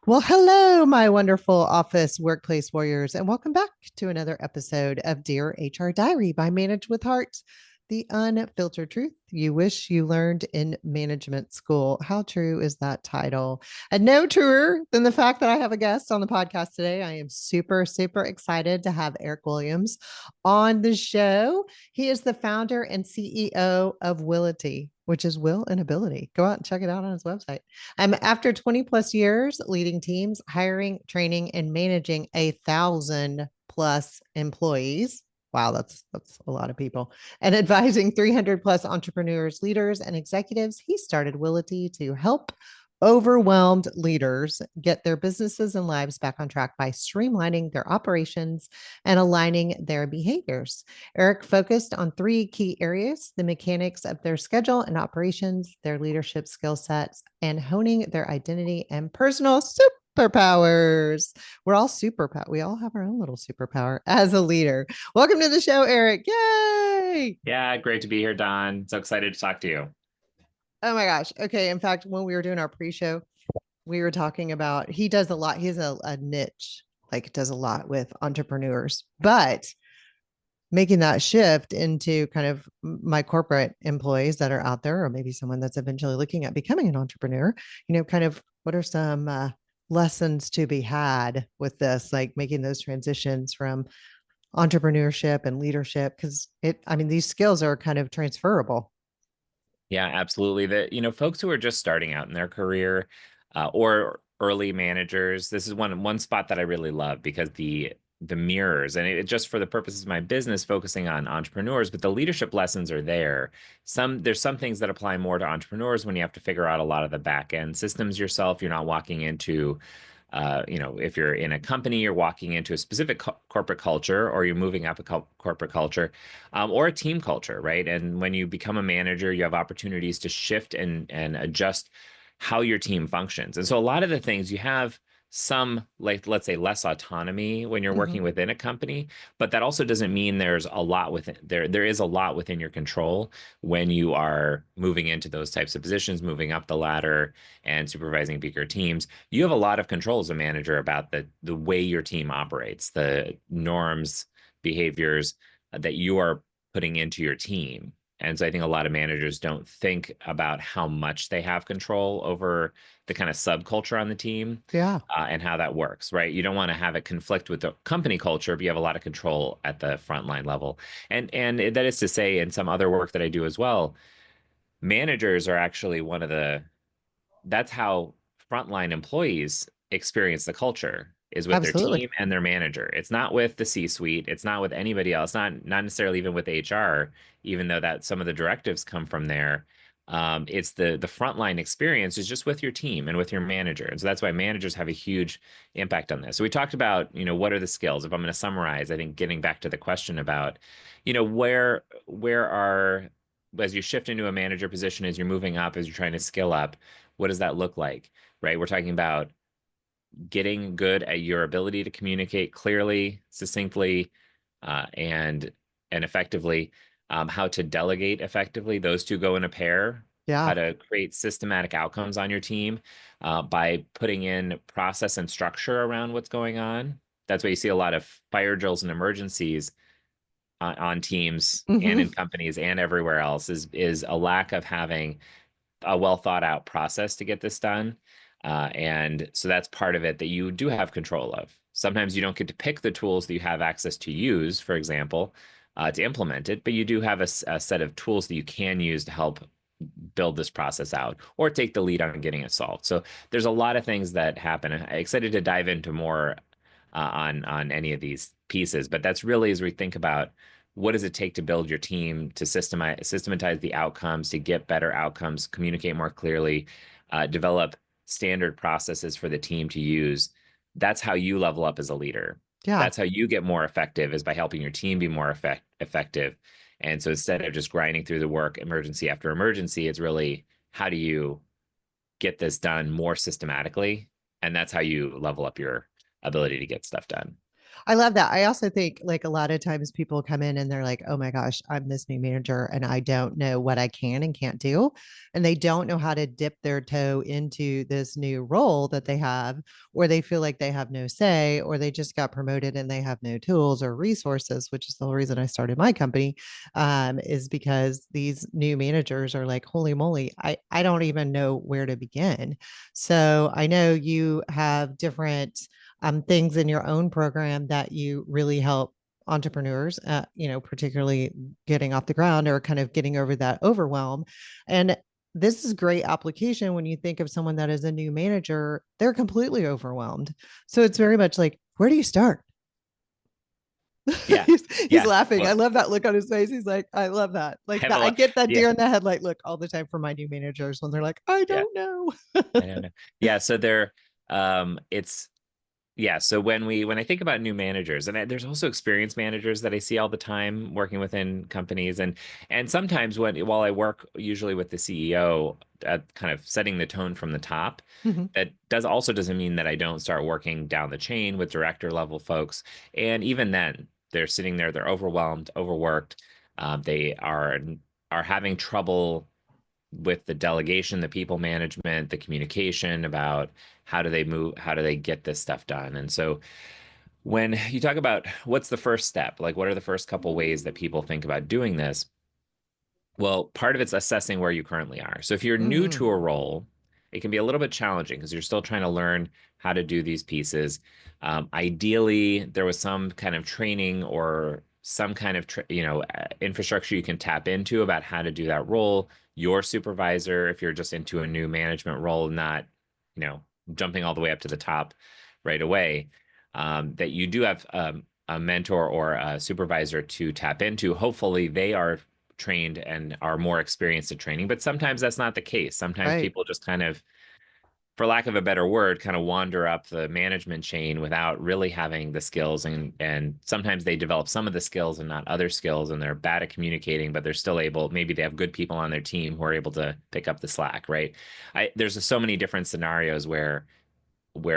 Well, hello, my wonderful office workplace warriors, and welcome back to another episode of Dear HR Diary by Manage with Heart, the unfiltered truth you wish you learned in management school. How true is that title? And no truer than the fact that I have a guest on the podcast today. I am super, super excited to have Eric Williams on the show. He is the founder and CEO of Willity, which is will and ability. Go out and check it out on his website. After 20 plus years leading teams, hiring, training, and managing 1,000 plus employees. Wow, that's a lot of people. And advising 300 plus entrepreneurs, leaders, and executives, he started Willity to help overwhelmed leaders get their businesses and lives back on track by streamlining their operations and aligning their behaviors. Eric focused on three key areas: the mechanics of their schedule and operations, their leadership skill sets, and honing their identity and personal superpowers. We're all superpower. We all have our own little superpower as a leader. Welcome to the show, Eric. Yay! Yeah, great to be here, Don. So excited to talk to you. Oh my gosh. Okay. In fact, when we were doing our pre-show, we were talking about he does a lot. He has a niche, like does a lot with entrepreneurs, but making that shift into kind of my corporate employees that are out there, or maybe someone that's eventually looking at becoming an entrepreneur, kind of what are some lessons to be had with this, like making those transitions from entrepreneurship and leadership? Because these skills are kind of transferable. Yeah, absolutely. Folks who are just starting out in their career, or early managers, this is one spot that I really love because the mirrors and it just for the purposes of my business, focusing on entrepreneurs, but the leadership lessons are there. There's some things that apply more to entrepreneurs when you have to figure out a lot of the back end systems yourself. You're not walking into if you're in a company, you're walking into a specific corporate culture, or you're moving up a corporate culture, or a team culture, right? And when you become a manager, you have opportunities to shift and adjust how your team functions. And so a lot of the things you have some, like, let's say, less autonomy when you're Mm-hmm. working within a company, but that also doesn't mean there's a lot within there is a lot within your control when you are moving into those types of positions, moving up the ladder and supervising bigger teams. You have a lot of control as a manager about the way your team operates, the norms, behaviors that you are putting into your team. And so I think a lot of managers don't think about how much they have control over the kind of subculture on the team, Yeah, and how that works, right? You don't want to have it conflict with the company culture, but you have a lot of control at the frontline level. And that is to say, in some other work that I do as well, managers are actually that's how frontline employees experience the culture, is with their absolutely. team and their manager. It's not with the C-suite. It's not with anybody else. Not necessarily even with HR, even though that some of the directives come from there. It's the frontline experience is just with your team and with your manager. And so that's why managers have a huge impact on this. So we talked about, what are the skills? If I'm going to summarize, I think getting back to the question about, where are as you shift into a manager position, as you're moving up, as you're trying to skill up, what does that look like, right? We're talking about getting good at your ability to communicate clearly, succinctly, and effectively. How to delegate effectively. Those two go in a pair. How Yeah. to create systematic outcomes on your team, by putting in process and structure around what's going on. That's why you see a lot of fire drills and emergencies on teams and Mm-hmm. in companies and everywhere else, is a lack of having a well thought out process to get this done. And so that's part of it that you do have control of. Sometimes you don't get to pick the tools that you have access to use, for example, to implement it, but you do have a set of tools that you can use to help build this process out or take the lead on getting it solved. So there's a lot of things that happen. I'm excited to dive into more on any of these pieces, but that's really as we think about what does it take to build your team, to systematize the outcomes, to get better outcomes, communicate more clearly, develop standard processes for the team to use. That's how you level up as a leader. Yeah. That's how you get more effective, is by helping your team be more effective. And so instead of just grinding through the work emergency after emergency, it's really how do you get this done more systematically? And that's how you level up your ability to get stuff done. I love that. I also think like a lot of times people come in and they're like, oh my gosh, I'm this new manager and I don't know what I can and can't do. And they don't know how to dip their toe into this new role that they have, or they feel like they have no say, or they just got promoted and they have no tools or resources, which is the whole reason I started my company, is because these new managers are like, holy moly, I don't even know where to begin. So I know you have different things in your own program that you really help entrepreneurs, particularly getting off the ground or kind of getting over that overwhelm. And this is great application when you think of someone that is a new manager, they're completely overwhelmed. So it's very much like, where do you start? Yeah. he's Yeah. laughing. I Well, love that look on his face. He's like, I love that. I Like have that. a I lot. get that Yeah. deer in the headlight look all the time for my new managers when they're like, I Yeah. don't know. I don't know. Yeah. So it's, yeah. So when I think about new managers, and there's also experienced managers that I see all the time working within companies, and sometimes while I work usually with the CEO at kind of setting the tone from the top, Mhm. that doesn't mean that I don't start working down the chain with director level folks. And even then, they're sitting there, they're overwhelmed, overworked. They are having trouble with the delegation, the people management, the communication about how do they get this stuff done. And so when you talk about what's the first step, like what are the first couple ways that people think about doing this? Well, part of it's assessing where you currently are. So if you're new Mhm. to a role, it can be a little bit challenging because you're still trying to learn how to do these pieces. Ideally, there was some kind of training or some kind of infrastructure you can tap into about how to do that role. Your supervisor, if you're just into a new management role, not you know jumping all the way up to the top right away, that you do have a mentor or a supervisor to tap into. Hopefully, they are trained and are more experienced at training, but sometimes that's not the case. Sometimes Right. people just kind of, for lack of a better word, kind of wander up the management chain without really having the skills, and sometimes they develop some of the skills and not other skills, and they're bad at communicating, but they're still able, maybe they have good people on their team who are able to pick up the slack, right? There's so many different scenarios where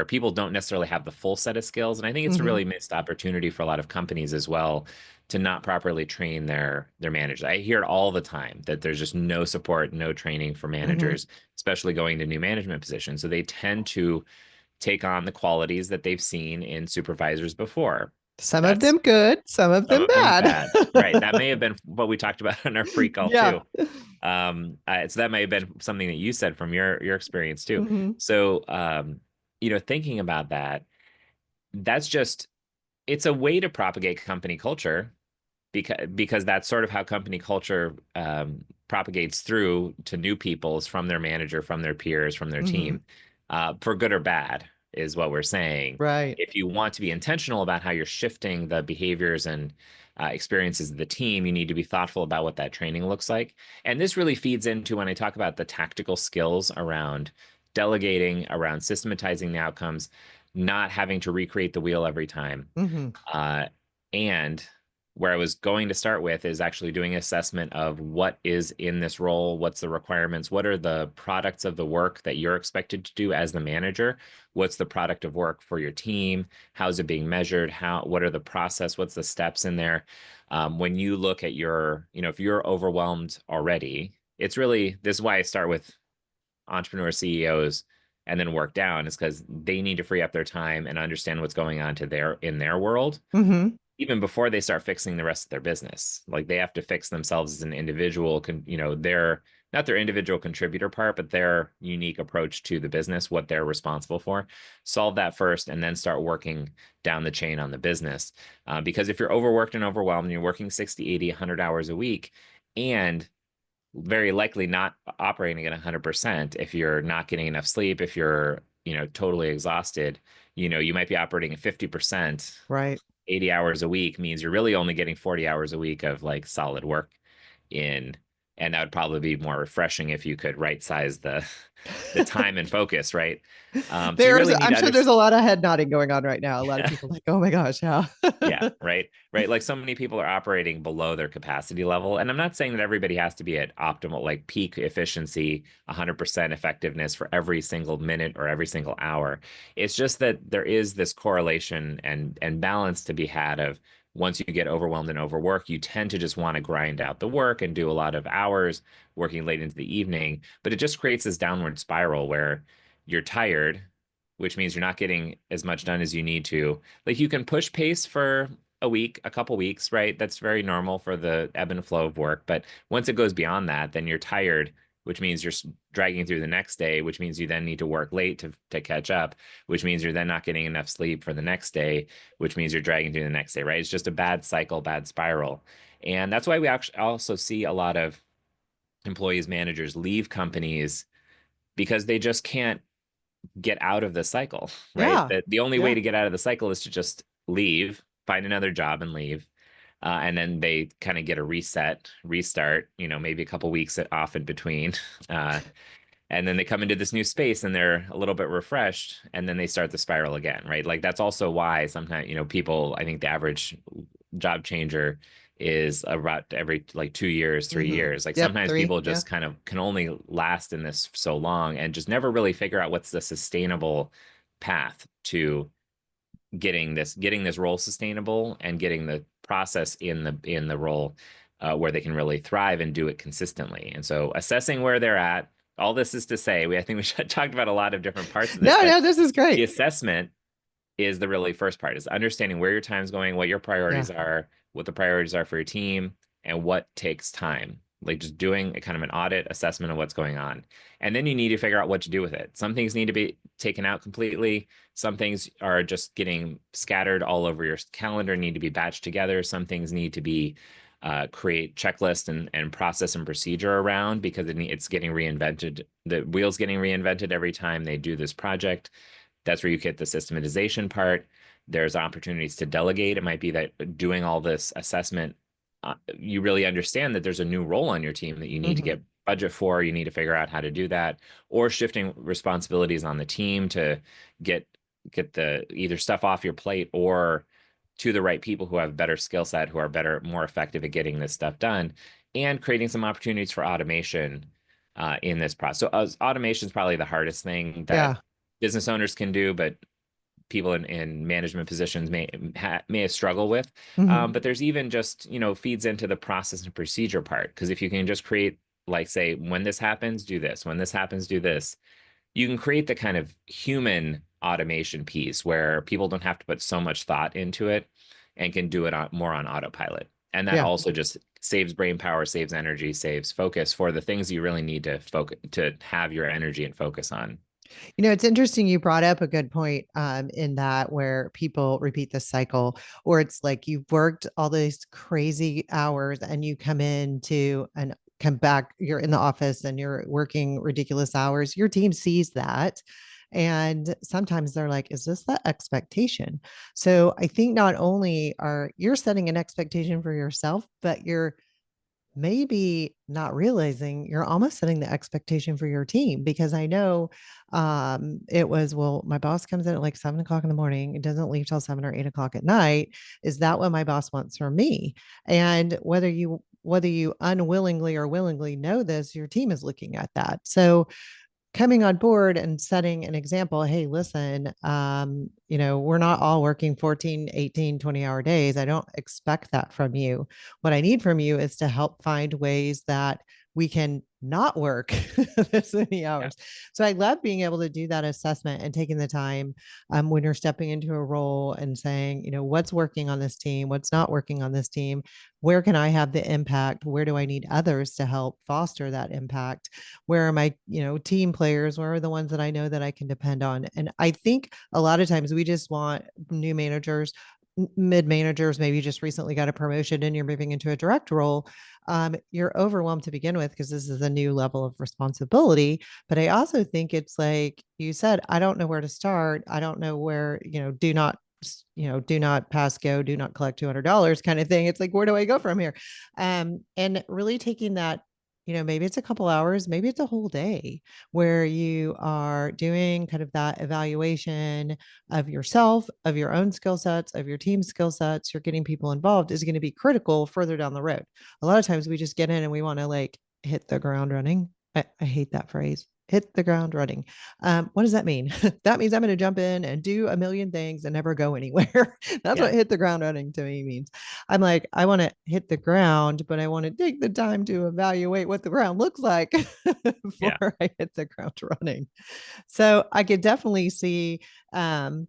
people don't necessarily have the full set of skills. And I think it's a Mhm. really missed opportunity for a lot of companies as well to not properly train their managers. I hear it all the time that there's just no support, no training for Mhm. managers, especially going to new management positions. So they tend to take on the qualities that they've seen in supervisors before. Some of That's them good, some of some them of them bad. bad, right? That may have been what we talked about in our pre-call Yeah. too. So that may have been something that you said from your experience too. Mhm. So thinking about that, that's just it's a way to propagate company culture because that's sort of how company culture propagates through to new people is from their manager, from their peers, from their Mhm. team, for good or bad, is what we're saying. Right. If you want to be intentional about how you're shifting the behaviors and experiences of the team, you need to be thoughtful about what that training looks like. And this really feeds into when I talk about the tactical skills around delegating, around systematizing the outcomes, not having to recreate the wheel every time. Mhm. Uh, and where I was going to start with is actually doing assessment of what is in this role, what's the requirements, what are the products of the work that you're expected to do as the manager, what's the product of work for your team, how's it being measured, what are the process, what's the steps in there. When you look at if you're overwhelmed already, it's really, this is why I start with entrepreneur CEOs and then work down, is because they need to free up their time and understand what's going on in their world Mhm. even before they start fixing the rest of their business. Like they have to fix themselves as an individual, their not their individual contributor part, but their unique approach to the business, what they're responsible for. Solve that first and then start working down the chain on the business. Because if you're overworked and overwhelmed, and you're working 60, 80, 100 hours a week, and very likely not operating at 100%, if you're not getting enough sleep, if you're totally exhausted, you might be operating at 50%. Right. 80 hours a week means you're really only getting 40 hours a week of like solid work in. And that would probably be more refreshing if you could right size the time and focus, right? So you really need I'm to sure there's understand. a lot of head nodding going on right now. A lot of people like, oh my gosh, yeah. Yeah, right. Right. Like so many people are operating below their capacity level. And I'm not saying that everybody has to be at optimal, like peak efficiency, 100% effectiveness for every single minute or every single hour. It's just that there is this correlation and balance to be had of once you get overwhelmed and overworked, you tend to just want to grind out the work and do a lot of hours working late into the evening. But it just creates this downward spiral where you're tired, which means you're not getting as much done as you need to. Like you can push pace for a week, a couple weeks, right? That's very normal for the ebb and flow of work. But once it goes beyond that, then you're tired, which means you're dragging through the next day, which means you then need to work late to catch up, which means you're then not getting enough sleep for the next day, which means you're dragging through the next day, right? It's just a bad cycle, bad spiral. And that's why we actually also see a lot of employees, managers leave companies because they just can't get out of the cycle, right? Yeah. That the only way Yeah. to get out of the cycle is to just leave, find another job and leave. And then they kind of get a reset, restart, maybe a couple weeks off in between. Uh, and then they come into this new space and they're a little bit refreshed and then they start the spiral again, right? Like that's also why sometimes, people, I think the average job changer is about every like 2 years, 3 years. Like Yep. sometimes Three. people Yeah. just kind of can only last in this so long and just never really figure out what's the sustainable path to getting this role sustainable and getting the process in the role where they can really thrive and do it consistently. And so assessing where they're at, all this is to say, I think we should talked about a lot of different parts of this, No, but no, this is the great. assessment is the really first part, is understanding where your time's going, what your Yeah. priorities are, what the priorities are for your team, and what takes time. Like just doing a kind of an audit assessment of what's going on. And then you need to figure out what to do with it. Some things need to be taken out completely. Some things are just getting scattered all over your calendar, need to be batched together. Some things need to be create checklist and process and procedure around because it's getting reinvented. The wheel's getting reinvented every time they do this project. That's where you get the systematization part. There's opportunities to delegate. It might be that doing all this assessment, you really understand that there's a new role on your team that you need to Hmm. get budget for. You need to figure out how to do that, or shifting responsibilities on the team to get the either stuff off your plate or to the right people who have better skill set, who are better, more effective at getting this stuff done, and creating some opportunities for automation in this process. So automation is probably the hardest thing that Yeah. business owners can do, but people in management positions may struggle with. Hmm. But there's even just feeds into the process and procedure part, because if you can just create, like, say, when this happens, do this. When this happens, do this. You can create the kind of human automation piece where people don't have to put so much thought into it and can do it more on autopilot. And that Yeah. also just saves brain power, saves energy, saves focus for the things you really need to focus to have your energy and focus on. It's interesting you brought up a good point in that where people repeat the cycle, or it's like you've worked all these crazy hours and you come back, you're in the office and you're working ridiculous hours. Your team sees that. And sometimes they're like, is this the expectation? So I think not only are you're setting an expectation for yourself, but you're maybe not realizing you're almost setting the expectation for your team, because I know it was, well, my boss comes in at like 7 o'clock in the morning. It doesn't leave till 7 or 8 o'clock at night. Is that what my boss wants from me? And whether you unwillingly or willingly know this, your team is looking at that. So coming on board and setting an example, hey, listen, we're not all working 14, 18, 20-hour days. I don't expect that from you. What I need from you is to help find ways that we can not work this many Yeah. hours. So I love being able to do that assessment and taking the time when you're stepping into a role and saying, what's working on this team, what's not working on this team, where can I have the impact, where do I need others to help foster that impact, where are my team players, where are the ones that I know that I can depend on. And I think a lot of times we just want new managers, mid managers, maybe you just recently got a promotion and you're moving into a direct role. You're overwhelmed to begin with because this is a new level of responsibility. But I also think it's like you said, I don't know where to start. I don't know where, do not pass go, do not collect $200 kind of thing. It's like, where do I go from here? And really taking that maybe it's a couple hours, maybe it's a whole day where you are doing kind of that evaluation of yourself, of your own skill sets, of your team's skill sets. You're getting people involved is going to be critical further down the road. A lot of times we just get in and we want to like hit the ground running. I hate that phrase. Hit the ground running. What does that mean? That means I'm going to jump in and do a million things and never go anywhere. That's Yeah. what hit the ground running to me means. I'm like, I want to hit the ground, but I want to take the time to evaluate what the ground looks like Yeah. before I hit the ground running. So I could definitely see um,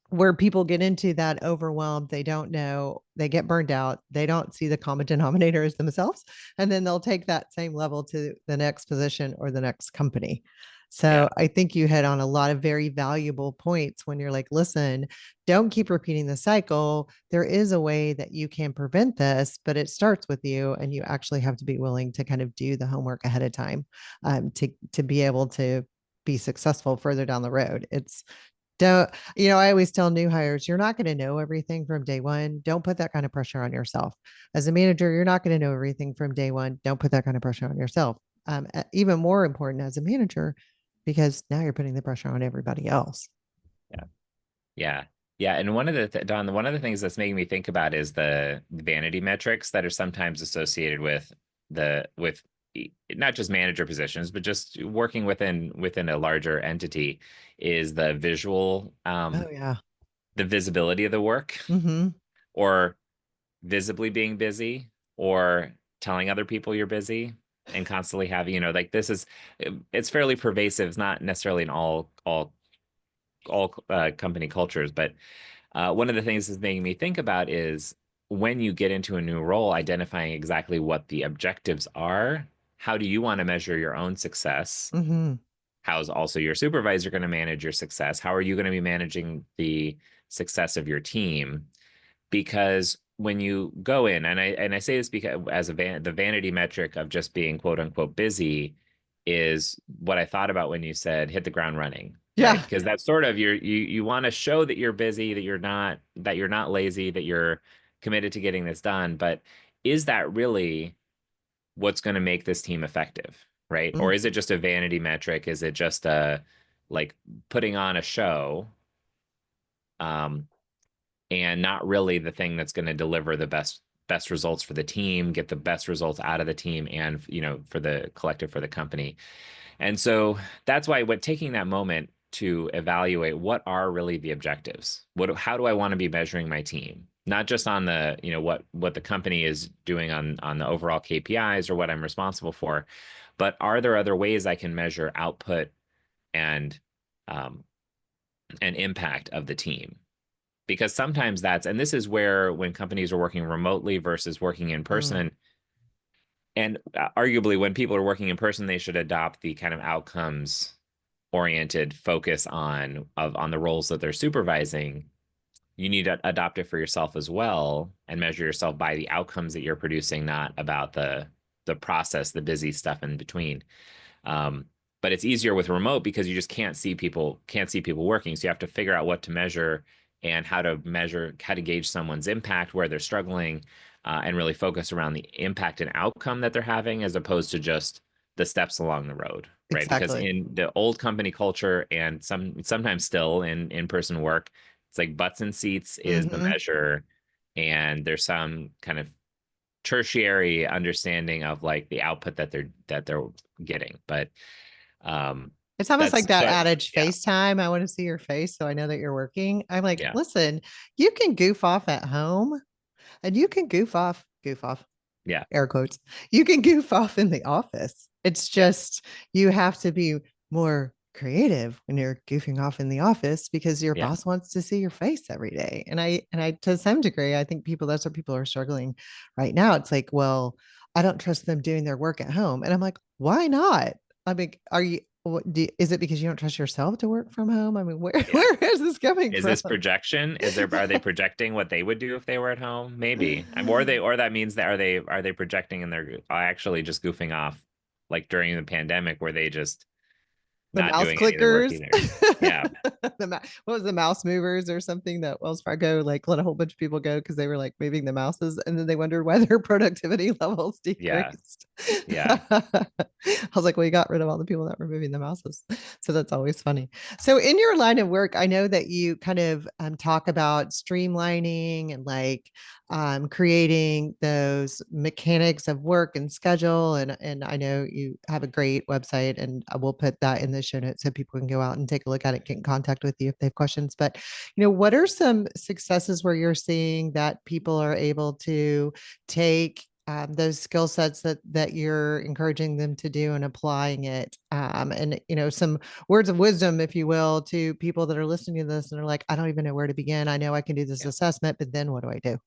where people get into that overwhelmed. They don't know, they get burned out, they don't see the common denominator as themselves. And then they'll take that same level to the next position or the next company. So Yeah. I think you hit on a lot of very valuable points when you're like, listen, don't keep repeating the cycle. There is a way that you can prevent this, but it starts with you, and you actually have to be willing to kind of do the homework ahead of time to be able to be successful further down the road. It's don't, I always tell new hires, you're not going to know everything from day one. Don't put that kind of pressure on yourself. As a manager, you're not going to know everything from day one. Don't put that kind of pressure on yourself. Even more important as a manager, because now you're putting the pressure on everybody else. Yeah. Yeah. Yeah. And one of Don, one of the things that's making me think about is the vanity metrics that are sometimes associated with not just manager positions, but just working within a larger entity is Oh, yeah. the visibility of the work, Mm-hmm. or visibly being busy, or telling other people you're busy, and constantly having, like it's fairly pervasive. It's not necessarily in all company cultures, but one of the things that's making me think about is when you get into a new role, identifying exactly what the objectives are. How do you want to measure your own success? Mm-hmm. How's also your supervisor going to manage your success? How are you going to be managing the success of your team? Because when you go in, and I say this because as the vanity metric of just being quote unquote busy is what I thought about when you said hit the ground running, right? Yeah. Because that's sort of you want to show that you're busy, that you're not lazy, that you're committed to getting this done. But is that really what's going to make this team effective, right? Or Mm, is it just a vanity metric? Is it just a like putting on a show? Um, and not really the thing that's going to deliver the best results for the team, get the best results out of the team, and for the collective, for the company. And so that's why taking that moment to evaluate what are really the objectives. How do I want to be measuring my team? Not just on the, what the company is doing on the overall KPIs or what I'm responsible for, but are there other ways I can measure output and um, and impact of the team? Because sometimes and this is where when companies are working remotely versus working in mm, person, and arguably when people are working in person, they should adopt the kind of outcomes oriented focus on the roles that they're supervising. You need to adopt it for yourself as well and measure yourself by the outcomes that you're producing, not about the process, the busy stuff in between. Um, but it's easier with remote because you just can't see people working. So you have to figure out what to measure and how to gauge someone's impact, where they're struggling, and really focus around the impact and outcome that they're having, as opposed to just the steps along the road, right? Because exactly. in the old company culture, and sometimes still in in-person work, it's like butts and seats is the Mm-hmm. measure, and there's some kind of tertiary understanding of like the output that they're getting. But It's almost that's like that so adage yeah, FaceTime. I want to see your face so I know that you're working. I'm like, yeah, listen, you can goof off at home and you can goof off, yeah, air quotes. You can goof off in the office. It's yeah, just you have to be more creative when you're goofing off in the office because your yeah, boss wants to see your face every day. And I to some degree, I think that's what people are struggling right now. It's like, well, I don't trust them doing their work at home. And I'm like, why not? I mean, is it because you don't trust yourself to work from home? I mean, where yeah. where is this coming Is from? this projection? Are they projecting what they would do if they were at home? Maybe. Or that means that are they projecting and they're actually just goofing off, like during the pandemic, where they just The not mouse doing any of the work clickers. either. Yeah. What was the mouse movers or something that Wells Fargo like let a whole bunch of people go because they were like moving the mouses and then they wondered why their productivity levels Yeah. decreased. Yeah. I was like, well, you got rid of all the people that were moving the mouses. So that's always funny. So in your line of work, I know that you kind of talk about streamlining and like creating those mechanics of work and schedule. And I know you have a great website, and I will put that in the show notes so people can go out and take a look at it, get in contact with you if they have questions. But what are some successes where you're seeing that people are able to take those skill sets that you're encouraging them to do and applying it, and some words of wisdom, if you will, to people that are listening to this and are like, I don't even know where to begin. I know I can do this Yeah. assessment, but then what do I do?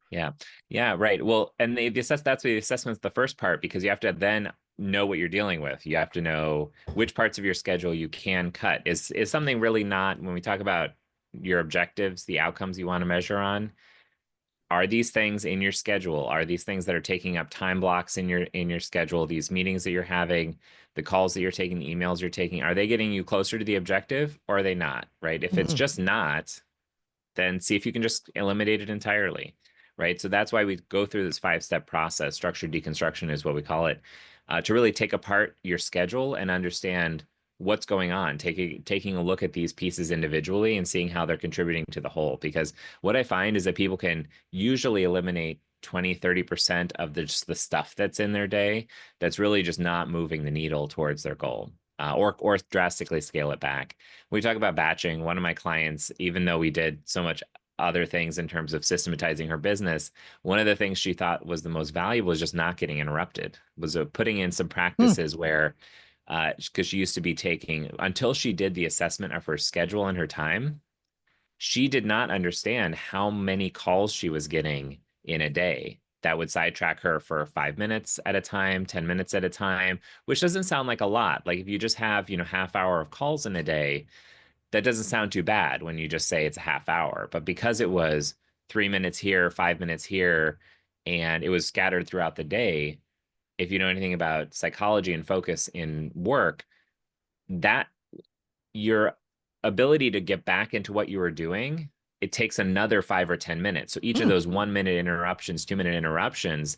Yeah. Yeah. Right. Well, and that's the assessment's the first part, because you have to then know what you're dealing with. You have to know which parts of your schedule you can cut. Is something really not, when we talk about your objectives, the outcomes you want to measure on, are these things in your schedule? Are these things that are taking up time blocks in your schedule, these meetings that you're having, the calls that you're taking, the emails you're taking, are they getting you closer to the objective, or are they not? Right? If it's Mhm. just not, then see if you can just eliminate it entirely. Right. So that's why we go through this 5-step process. Structured deconstruction is what we call it, to really take apart your schedule and understand what's going on, taking a look at these pieces individually and seeing how they're contributing to the whole. Because what I find is that people can usually eliminate 20-30% of just the stuff that's in their day that's really just not moving the needle towards their goal, or drastically scale it back. We talk about batching. One of my clients, even though we did so much other things in terms of systematizing her business, one of the things she thought was the most valuable was just not getting interrupted, was putting in some Hmm. practices where, because she used to be taking, until she did the assessment of her schedule and her time, she did not understand how many calls she was getting in a day that would sidetrack her for 5 minutes at a time, 10 minutes at a time, which doesn't sound like a lot. Like if you just have, half hour of calls in a day, that doesn't sound too bad when you just say it's a half hour. But because it was 3 minutes here, 5 minutes here, and it was scattered throughout the day, if you know anything about psychology and focus in work, that your ability to get back into what you were doing, it takes another 5 or 10 minutes. So each of Hmm. those 1 minute interruptions, 2 minute interruptions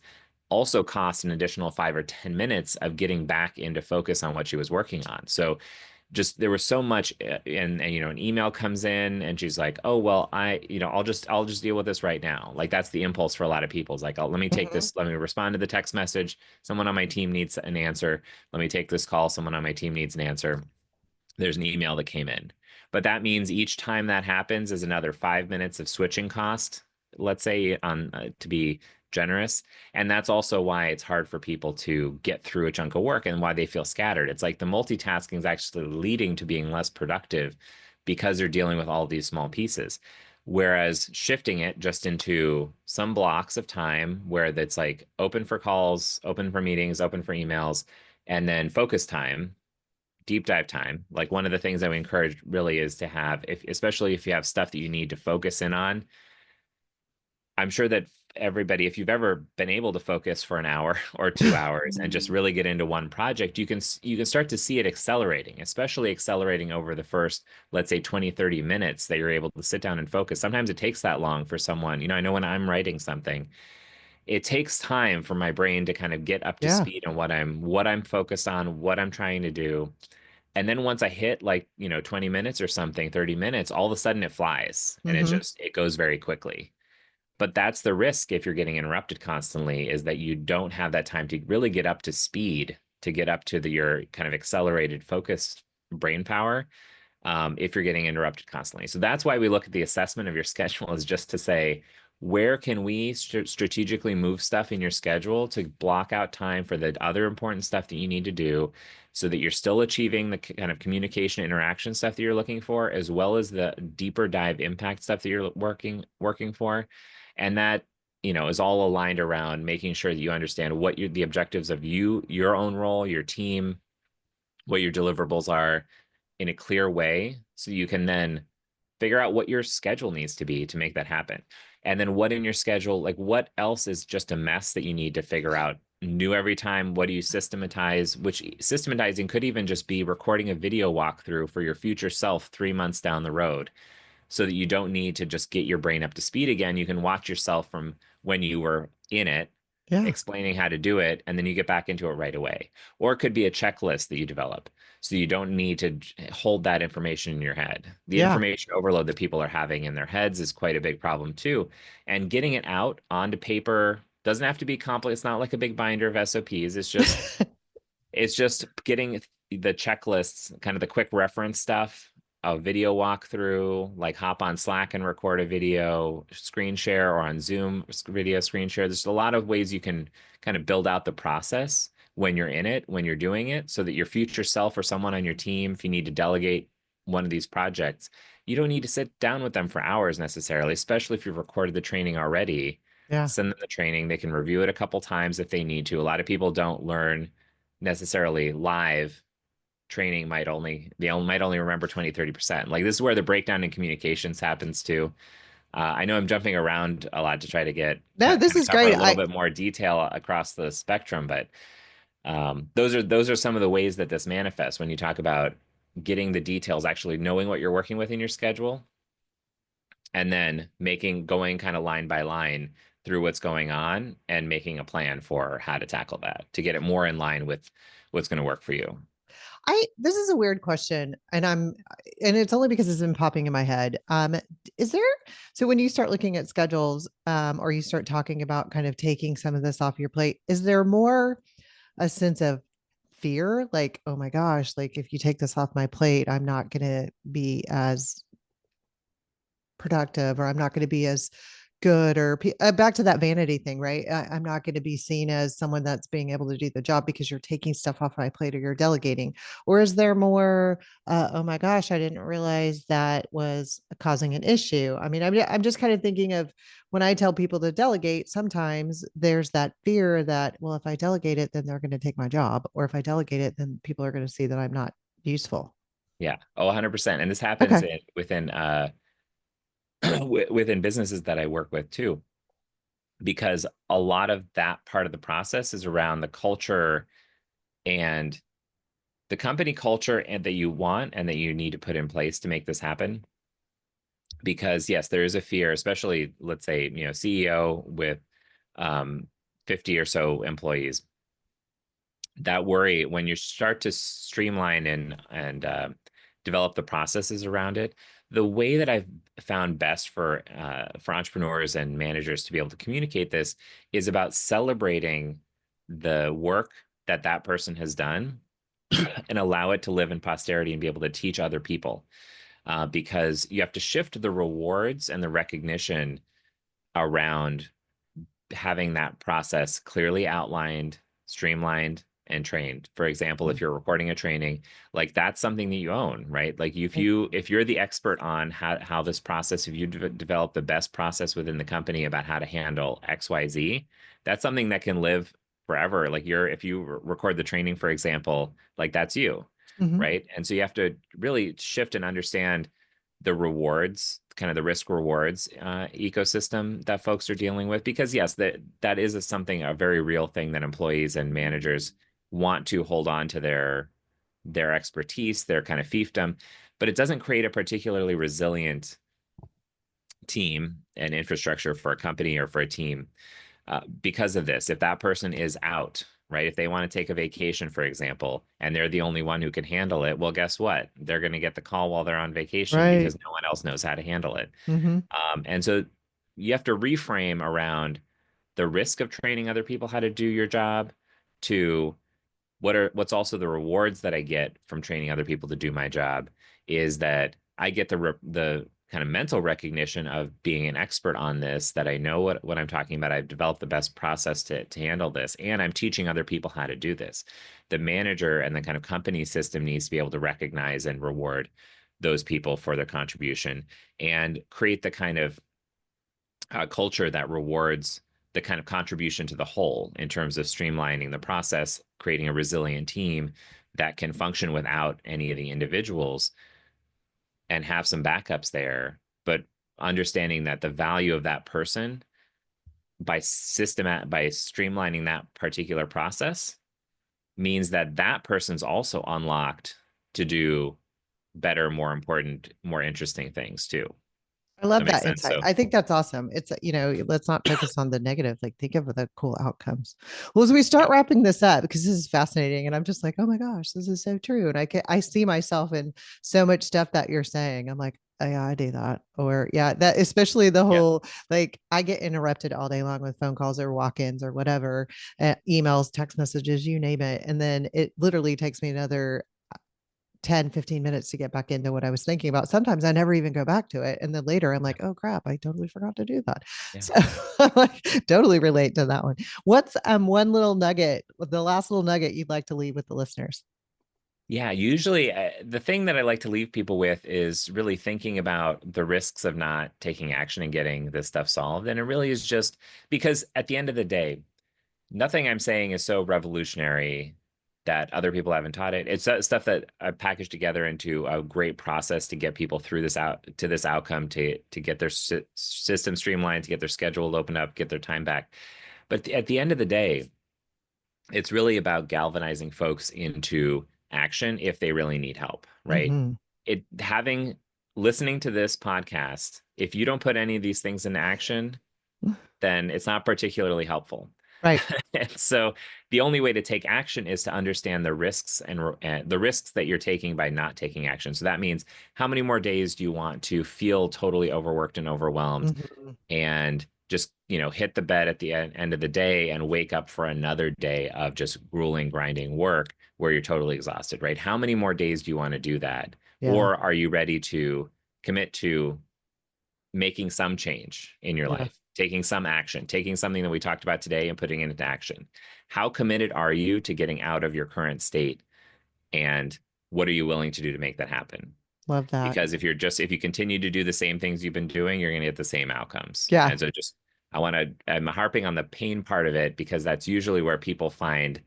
also cost an additional 5 or 10 minutes of getting back into focus on what she was working on. So just there was so much, and an email comes in and she's like, oh well, I'll just deal with this right now. Like that's the impulse for a lot of people, is like, oh, let me take Mhm. this, let me respond to the text message, someone on my team needs an answer, let me take this call, someone on my team needs an answer, there's an email that came in. But that means each time that happens is another 5 minutes of switching cost, let's say, on to be generous. And that's also why it's hard for people to get through a chunk of work and why they feel scattered. It's like the multitasking is actually leading to being less productive because they're dealing with all these small pieces. Whereas shifting it just into some blocks of time where that's like open for calls, open for meetings, open for emails, and then focus time, deep dive time. Like one of the things that we encourage really is to have, if especially if you have stuff that you need to focus in on. I'm sure that everybody, if you've ever been able to focus for an hour or 2 hours and just really get into one project, you can start to see it accelerating, especially accelerating over the first, let's say, 20-30 minutes that you're able to sit down and focus. Sometimes it takes that long for someone. I know when I'm writing something, it takes time for my brain to kind of get up to Yeah. speed on what I'm focused on, what I'm trying to do. And then once I hit like, 20 minutes or something, 30 minutes, all of a sudden it flies and Hmm. it goes very quickly. But that's the risk if you're getting interrupted constantly, is that you don't have that time to really get up to speed, to get up to your kind of accelerated focused brain power, if you're getting interrupted constantly. So that's why we look at the assessment of your schedule, is just to say, where can we strategically move stuff in your schedule to block out time for the other important stuff that you need to do, so that you're still achieving the kind of communication interaction stuff that you're looking for, as well as the deeper dive impact stuff that you're working for. And that, is all aligned around making sure that you understand what the objectives of your own role, your team, what your deliverables are, in a clear way, so you can then figure out what your schedule needs to be to make that happen. And then what in your schedule, like what else is just a mess that you need to figure out new every time? What do you systematize? Which systematizing could even just be recording a video walkthrough for your future self 3 months down the road, so that you don't need to just get your brain up to speed again. You can watch yourself from when you were in it, Yeah. explaining how to do it, and then you get back into it right away. Or it could be a checklist that you develop. So you don't need to hold that information in your head. The Yeah. information overload that people are having in their heads is quite a big problem too. And getting it out onto paper doesn't have to be complex. It's not like a big binder of SOPs. It's just getting the checklists, kind of the quick reference stuff, a video walkthrough, like hop on Slack and record a video, screen share, or on Zoom video screen share. There's a lot of ways you can kind of build out the process when you're in it, when you're doing it, so that your future self or someone on your team, if you need to delegate one of these projects, you don't need to sit down with them for hours necessarily, especially if you've recorded the training already. Yeah. Send them the training. They can review it a couple times if they need to. A lot of people don't learn necessarily live. Training might only remember 20-30%. Like, this is where the breakdown in communications happens too. I know I'm jumping around a lot to try to get No, kind this of is cover a great. little bit more detail across the spectrum, but those are some of the ways that this manifests when you talk about getting the details, actually knowing what you're working with in your schedule, and then going kind of line by line through what's going on and making a plan for how to tackle that to get it more in line with what's going to work for you. This is a weird question, and it's only because it's been popping in my head. Is there, so when you start looking at schedules, or you start talking about kind of taking some of this off your plate, is there more a sense of fear? Like, oh my gosh, like if you take this off my plate, I'm not going to be as productive, or I'm not going to be as good, or back to that vanity thing, right? I'm not going to be seen as someone that's being able to do the job because you're taking stuff off my plate or you're delegating? Or is there more, oh my gosh, I didn't realize that was causing an issue? I mean, I'm just kind of thinking of when I tell people to delegate, sometimes there's that fear that, well, if I delegate it, then they're going to take my job. Or if I delegate it, then people are going to see that I'm not useful. Yeah. Oh, 100%. And this happens Okay. within businesses that I work with too, because a lot of that part of the process is around the culture and the company culture and that you want and that you need to put in place to make this happen. Because yes, there is a fear, especially let's say, CEO with um 50 or so employees, that worry when you start to streamline and develop the processes around it. The way that I've found best for entrepreneurs and managers to be able to communicate this is about celebrating the work that that person has done and allow it to live in posterity and be able to teach other people. Because you have to shift the rewards and the recognition around having that process clearly outlined, streamlined, and trained. For example, if you're recording a training, like that's something that you own, right? Like if you're the expert on how this process, if you develop the best process within the company about how to handle XYZ, that's something that can live forever. Like if you record the training, for example, like that's you, Mm-hmm. right? And so you have to really shift and understand the rewards, kind of the risk rewards ecosystem that folks are dealing with. Because yes, that is a very real thing that employees and managers want to hold on to their expertise, their kind of fiefdom, but it doesn't create a particularly resilient team and infrastructure for a company or for a team because of this. If that person is out, right? If they want to take a vacation, for example, and they're the only one who can handle it, well, guess what? They're going to get the call while they're on vacation Right. because no one else knows how to handle it. Mm-hmm. And so you have to reframe around the risk of training other people how to do your job to what's also the rewards that I get from training other people to do my job is that I get the kind of mental recognition of being an expert on this, that I know what I'm talking about. I've developed the best process to handle this, and I'm teaching other people how to do this. The manager and the kind of company system needs to be able to recognize and reward those people for their contribution and create the kind of culture that rewards the kind of contribution to the whole in terms of streamlining the process, creating a resilient team that can function without any of the individuals and have some backups there, but understanding that the value of that person by streamlining that particular process means that that person's also unlocked to do better, more important, more interesting things too. I That love makes that sense. insight. So I think that's awesome. It's, let's not focus on the negative, like think of the cool outcomes. Well, as we start yeah, wrapping this up, because this is fascinating and I'm just like, oh my gosh, this is so true. And I see myself in so much stuff that you're saying. I'm like, oh, yeah, I do that. Or yeah, that especially the yeah, whole, like I get interrupted all day long with phone calls or walk-ins or whatever, emails, text messages, you name it. And then it literally takes me another 10-15 minutes to get back into what I was thinking about. Sometimes I never even go back to it. And then later I'm yeah, like, oh crap, I totally forgot to do that. yeah. So I like, totally relate to that one. What's one little nugget, the last little nugget you'd like to leave with the listeners? Yeah, usually the thing that I like to leave people with is really thinking about the risks of not taking action and getting this stuff solved. And it really is just because at the end of the day, nothing I'm saying is so revolutionary that other people haven't taught it. It's stuff that I packaged together into a great process to get people through this out to this outcome to get their system streamlined, to get their schedule opened up, get their time back. But at the end of the day, it's really about galvanizing folks into action if they really need help, right? Mm-hmm. It having listening to this podcast, if you don't put any of these things into action, then it's not particularly helpful. Right. And so the only way to take action is to understand the risks and the risks that you're taking by not taking action. So that means how many more days do you want to feel totally overworked and overwhelmed Mm-hmm. and just, hit the bed at the end of the day and wake up for another day of just grueling, grinding work where you're totally exhausted, right? How many more days do you want to do that? Yeah. Or are you ready to commit to making some change in your Yeah. life, taking some action, taking something that we talked about today and putting it into action? How committed are you to getting out of your current state? And what are you willing to do to make that happen? Love that. Because if you continue to do the same things you've been doing, you're going to get the same outcomes. Yeah. And so I'm harping on the pain part of it because that's usually where people find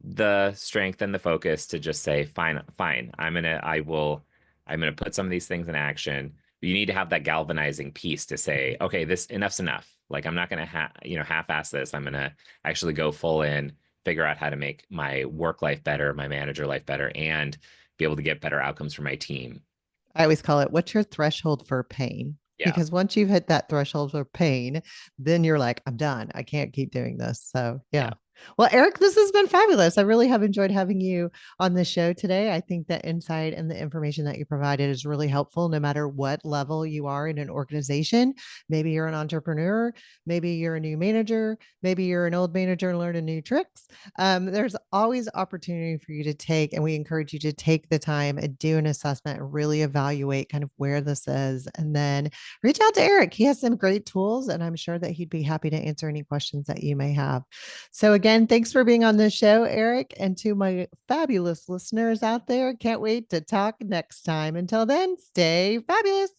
the strength and the focus to just say, fine, fine, I'm gonna put some of these things in action. You need to have that galvanizing piece to say, okay, this enough's enough. Like I'm not gonna half-ass this. I'm gonna actually go full in, figure out how to make my work life better, my manager life better, and be able to get better outcomes for my team. I always call it, what's your threshold for pain? Yeah, Because once you've hit that threshold for pain, then you're like, I'm done. I can't keep doing this. So, yeah. yeah, Well, Eric, this has been fabulous. I really have enjoyed having you on the show today. I think the insight and the information that you provided is really helpful no matter what level you are in an organization. Maybe you're an entrepreneur, maybe you're a new manager, maybe you're an old manager learning new tricks. There's always opportunity for you to take, and we encourage you to take the time and do an assessment and really evaluate kind of where this is. And then reach out to Eric. He has some great tools, and I'm sure that he'd be happy to answer any questions that you may have. So, again, thanks for being on the show, Eric. And to my fabulous listeners out there, can't wait to talk next time. Until then, stay fabulous.